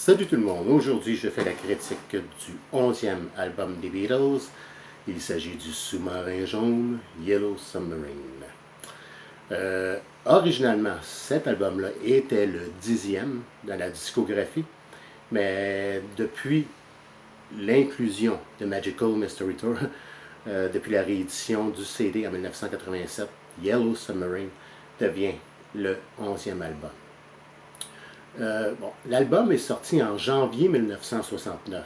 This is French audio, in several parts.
Salut tout le monde, aujourd'hui je fais la critique du 11e album des Beatles. Il s'agit du sous-marin jaune, Yellow Submarine. Originalement, cet album-là était le 10e dans la discographie, mais depuis l'inclusion de Magical Mystery Tour, depuis la réédition du CD en 1987, Yellow Submarine devient le 11e album. L'album est sorti en janvier 1969,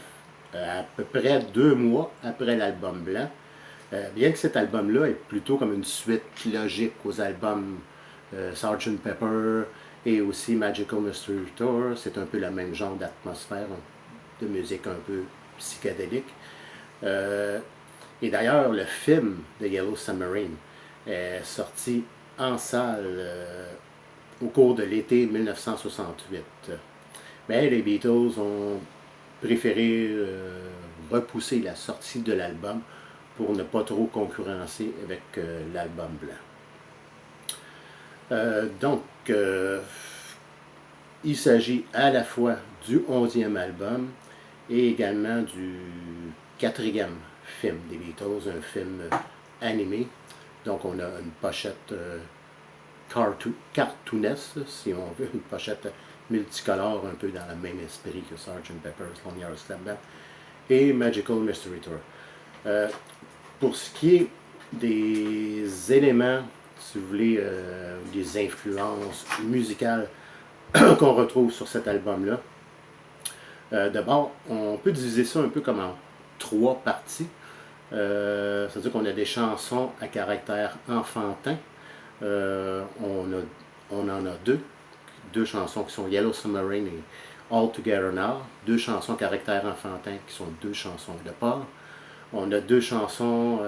à peu près 2 mois après l'album blanc. Bien que cet album-là est plutôt comme une suite logique aux albums Sgt. Pepper et aussi Magical Mystery Tour, c'est un peu le même genre d'atmosphère, de musique un peu psychédélique. Et d'ailleurs, le film de Yellow Submarine est sorti en salle au cours de l'été 1968. Mais les Beatles ont préféré repousser la sortie de l'album pour ne pas trop concurrencer avec l'album blanc. Il s'agit à la fois du 11e album et également du 4e film des Beatles, un film animé. Donc on a une pochette cartoonesque, si on veut, une pochette multicolore, un peu dans le même esprit que Sgt. Pepper's Lonely Hearts Club Band et Magical Mystery Tour. Pour ce qui est des éléments, si vous voulez, des influences musicales qu'on retrouve sur cet album-là, d'abord, on peut diviser ça un peu comme en 3 parties. C'est-à-dire qu'on a des chansons à caractère enfantin. On en a deux chansons qui sont Yellow Submarine et All Together Now, 2 chansons à caractère enfantin qui sont 2 chansons de pop. On a 2 chansons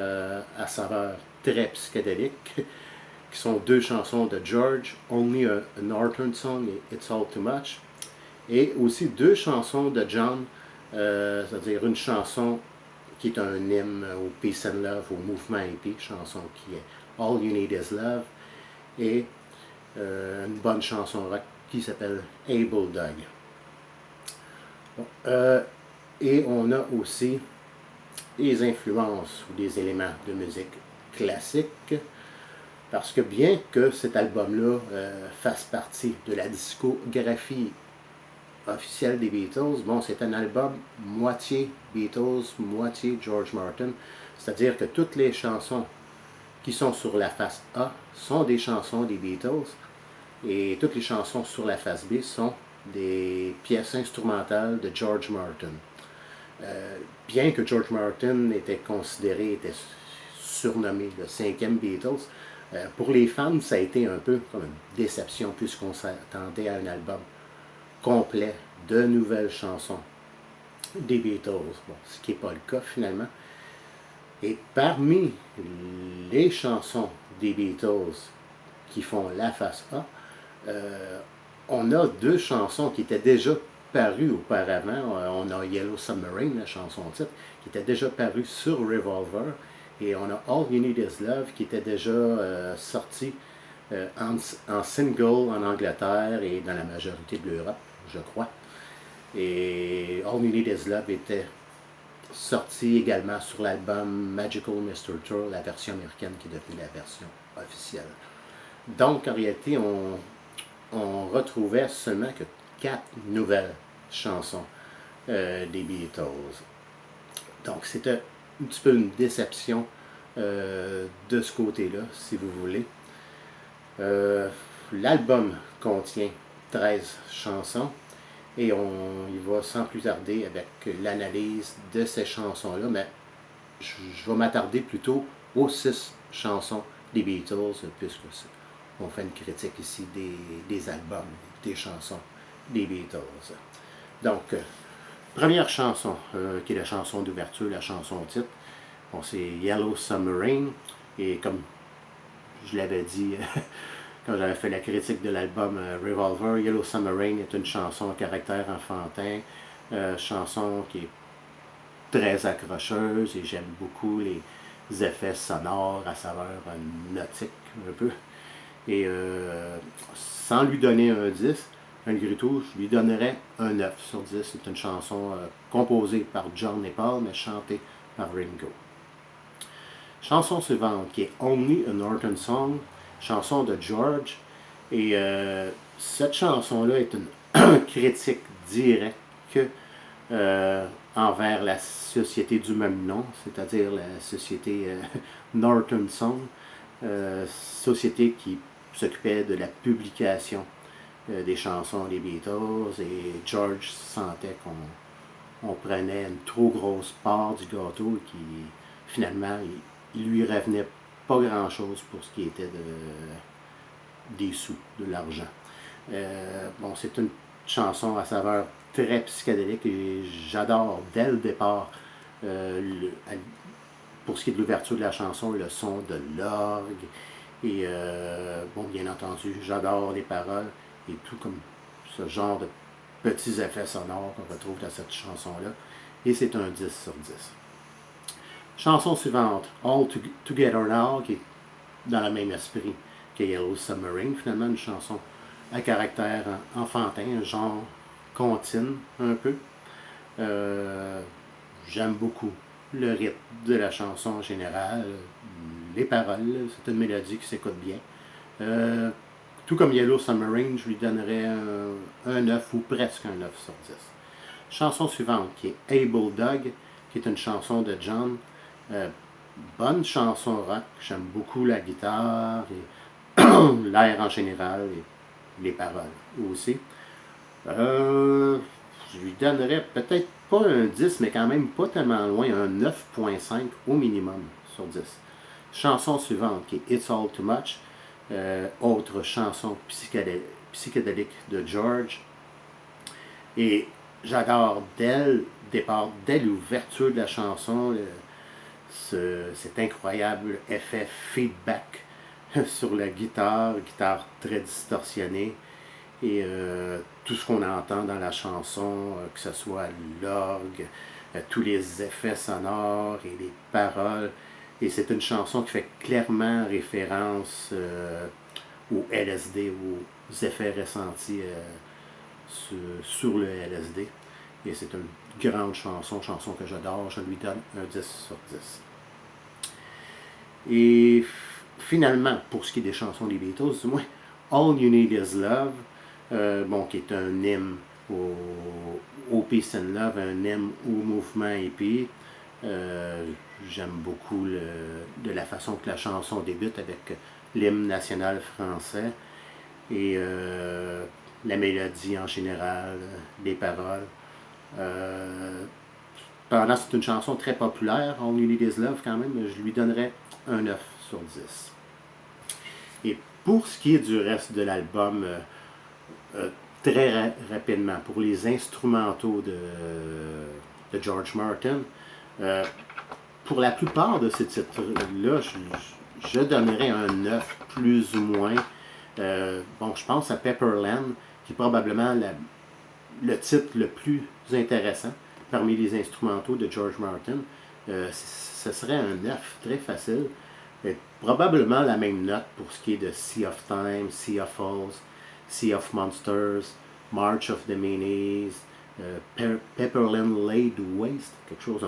à saveur très psychédélique qui sont 2 chansons de George, Only a Northern Song et It's All Too Much, et aussi 2 chansons de John, c'est-à-dire une chanson qui est un hymne au Peace and Love, au mouvement hippie, chanson qui est All You Need Is Love, et une bonne chanson rock qui s'appelle Hey Bulldog. Et on a aussi des influences ou des éléments de musique classique, parce que bien que cet album-là fasse partie de la discographie officielle des Beatles, bon, c'est un album moitié Beatles, moitié George Martin, c'est-à-dire que toutes les chansons qui sont sur la face A sont des chansons des Beatles et toutes les chansons sur la face B sont des pièces instrumentales de George Martin. Bien que George Martin était surnommé le 5e Beatles, pour les fans, ça a été un peu comme une déception puisqu'on s'attendait à un album complet de nouvelles chansons des Beatles, bon, ce qui n'est pas le cas finalement. Et parmi les chansons des Beatles qui font la face A, on a 2 chansons qui étaient déjà parues auparavant. On a Yellow Submarine, la chanson titre, qui était déjà parue sur Revolver, et on a All You Need Is Love qui était déjà sorti en single en Angleterre et dans la majorité de l'Europe, je crois. Et All You Need Is Love était sorti également sur l'album Magical Mystery Tour, la version américaine qui est devenue la version officielle. Donc en réalité, on retrouvait seulement que 4 nouvelles chansons des Beatles. Donc c'était un petit peu une déception de ce côté-là, si vous voulez. L'album contient 13 chansons et on y va sans plus tarder avec l'analyse de ces chansons-là, mais je vais m'attarder plutôt aux 6 chansons des Beatles, puisque on fait une critique ici des albums, des chansons des Beatles. Donc, première chanson, qui est la chanson d'ouverture, la chanson titre, bon, c'est Yellow Submarine, et comme je l'avais dit quand j'avais fait la critique de l'album Revolver, Yellow Submarine est une chanson à caractère enfantin, chanson qui est très accrocheuse, et j'aime beaucoup les effets sonores à saveur nautique un peu. Et sans lui donner un 10, malgré tout, je lui donnerais un 9 sur 10. C'est une chanson composée par John et Paul, mais chantée par Ringo. Chanson suivante, qui est Only a Northern Song, chanson de George. Et cette chanson-là est une critique directe envers la société du même nom, c'est-à-dire la société Northern Song, société qui s'occupait de la publication des chansons des Beatles, et George sentait qu'on prenait une trop grosse part du gâteau et qui finalement il lui revenait pas grand-chose pour ce qui était des sous, de l'argent. Bon, c'est une chanson à saveur très psychédélique et j'adore dès le départ, pour ce qui est de l'ouverture de la chanson, le son de l'orgue. Et bon, bien entendu, j'adore les paroles et tout comme ce genre de petits effets sonores qu'on retrouve dans cette chanson-là. Et c'est un 10 sur 10. Chanson suivante, All Together Now, qui est dans le même esprit que Yellow Submarine, finalement une chanson à caractère enfantin, un genre comptine un peu. J'aime beaucoup le rythme de la chanson en général, les paroles, c'est une mélodie qui s'écoute bien. Tout comme Yellow Submarine, je lui donnerais un 9 ou presque un 9 sur 10. Chanson suivante qui est Able Dog, qui est une chanson de John. Bonne chanson rock, j'aime beaucoup la guitare, et l'air en général et les paroles aussi. Je lui donnerais peut-être pas un 10, mais quand même pas tellement loin, un 9.5 au minimum sur 10. Chanson suivante qui est It's All Too Much, autre chanson psychédélique de George. Et j'adore dès le départ, dès l'ouverture de la chanson, cet incroyable effet feedback sur la guitare très distorsionnée. Et tout ce qu'on entend dans la chanson, que ce soit l'orgue, tous les effets sonores et les paroles. Et c'est une chanson qui fait clairement référence au LSD, aux effets ressentis sur le LSD. Et c'est une grande chanson que j'adore. Je lui donne un 10 sur 10. Et finalement, pour ce qui est des chansons des Beatles, du moins, All You Need Is Love, bon, qui est un hymne au Peace and Love, un hymne au mouvement hippie. J'aime beaucoup de la façon que la chanson débute avec l'hymne national français et la mélodie en général, les paroles. Pendant c'est une chanson très populaire, All You Need Is Love quand même, je lui donnerais un 9 sur 10. Et pour ce qui est du reste de l'album, très rapidement, pour les instrumentaux de George Martin, pour la plupart de ces titres-là, je donnerais un 9 plus ou moins. Bon, je pense à Pepperland, qui est probablement le titre le plus intéressant parmi les instrumentaux de George Martin. Ce serait un 9, très facile. Et probablement la même note pour ce qui est de Sea of Time, Sea of Falls, Sea of Monsters, March of the Meanies, Pepperland Laid Waste, quelque chose de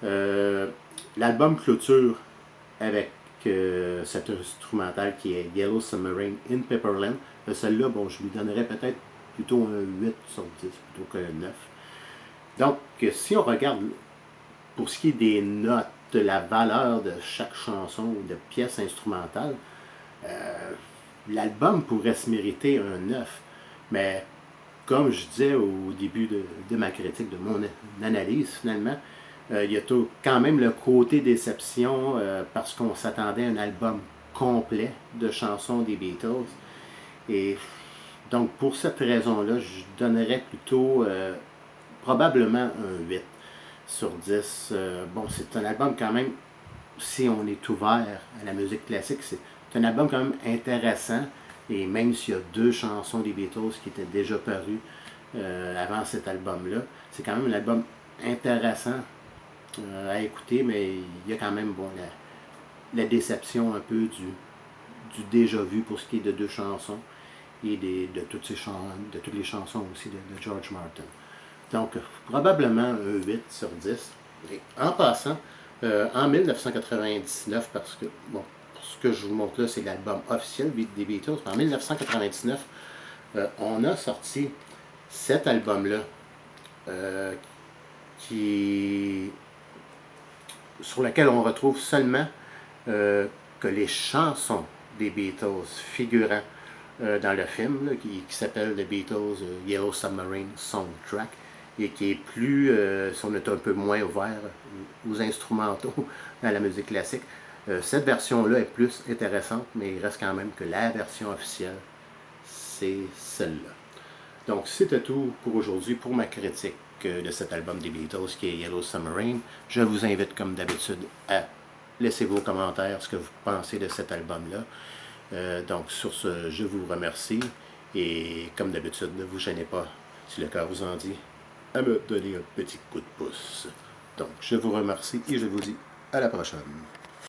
même. L'album clôture avec cet instrumental qui est Yellow Submarine in Pepperland. Celle-là, bon, je lui donnerais peut-être plutôt un 8 sur 10 plutôt qu'un 9. Donc, si on regarde pour ce qui est des notes, de la valeur de chaque chanson ou de pièce instrumentale, l'album pourrait se mériter un 9. Mais comme je disais au début de ma critique, de mon analyse finalement, il y a quand même le côté déception parce qu'on s'attendait à un album complet de chansons des Beatles. Et donc pour cette raison-là, je donnerais plutôt probablement un 8 sur 10. Bon, c'est un album quand même, si on est ouvert à la musique classique, c'est un album quand même intéressant. Et même s'il y a 2 chansons des Beatles qui étaient déjà parues avant cet album-là, c'est quand même un album intéressant à écouter, mais il y a quand même bon, la déception un peu du déjà vu pour ce qui est de 2 chansons. et de toutes les chansons aussi de George Martin. Donc, probablement un 8 sur 10. Et en passant, en 1999, parce que, bon, pour ce que je vous montre là, c'est l'album officiel des Beatles. En 1999, on a sorti cet album-là, sur lequel on retrouve seulement que les chansons des Beatles figurant dans le film, là, qui s'appelle The Beatles Yellow Submarine Soundtrack, et qui est plus, si on est un peu moins ouvert aux instrumentaux dans la musique classique. Cette version-là est plus intéressante, mais il reste quand même que la version officielle, c'est celle-là. Donc, c'était tout pour aujourd'hui, pour ma critique de cet album des Beatles qui est Yellow Submarine. Je vous invite, comme d'habitude, à laisser vos commentaires, ce que vous pensez de cet album-là. Donc, sur ce, je vous remercie. Et comme d'habitude, ne vous gênez pas, si le cœur vous en dit, à me donner un petit coup de pouce. Donc, je vous remercie et je vous dis à la prochaine.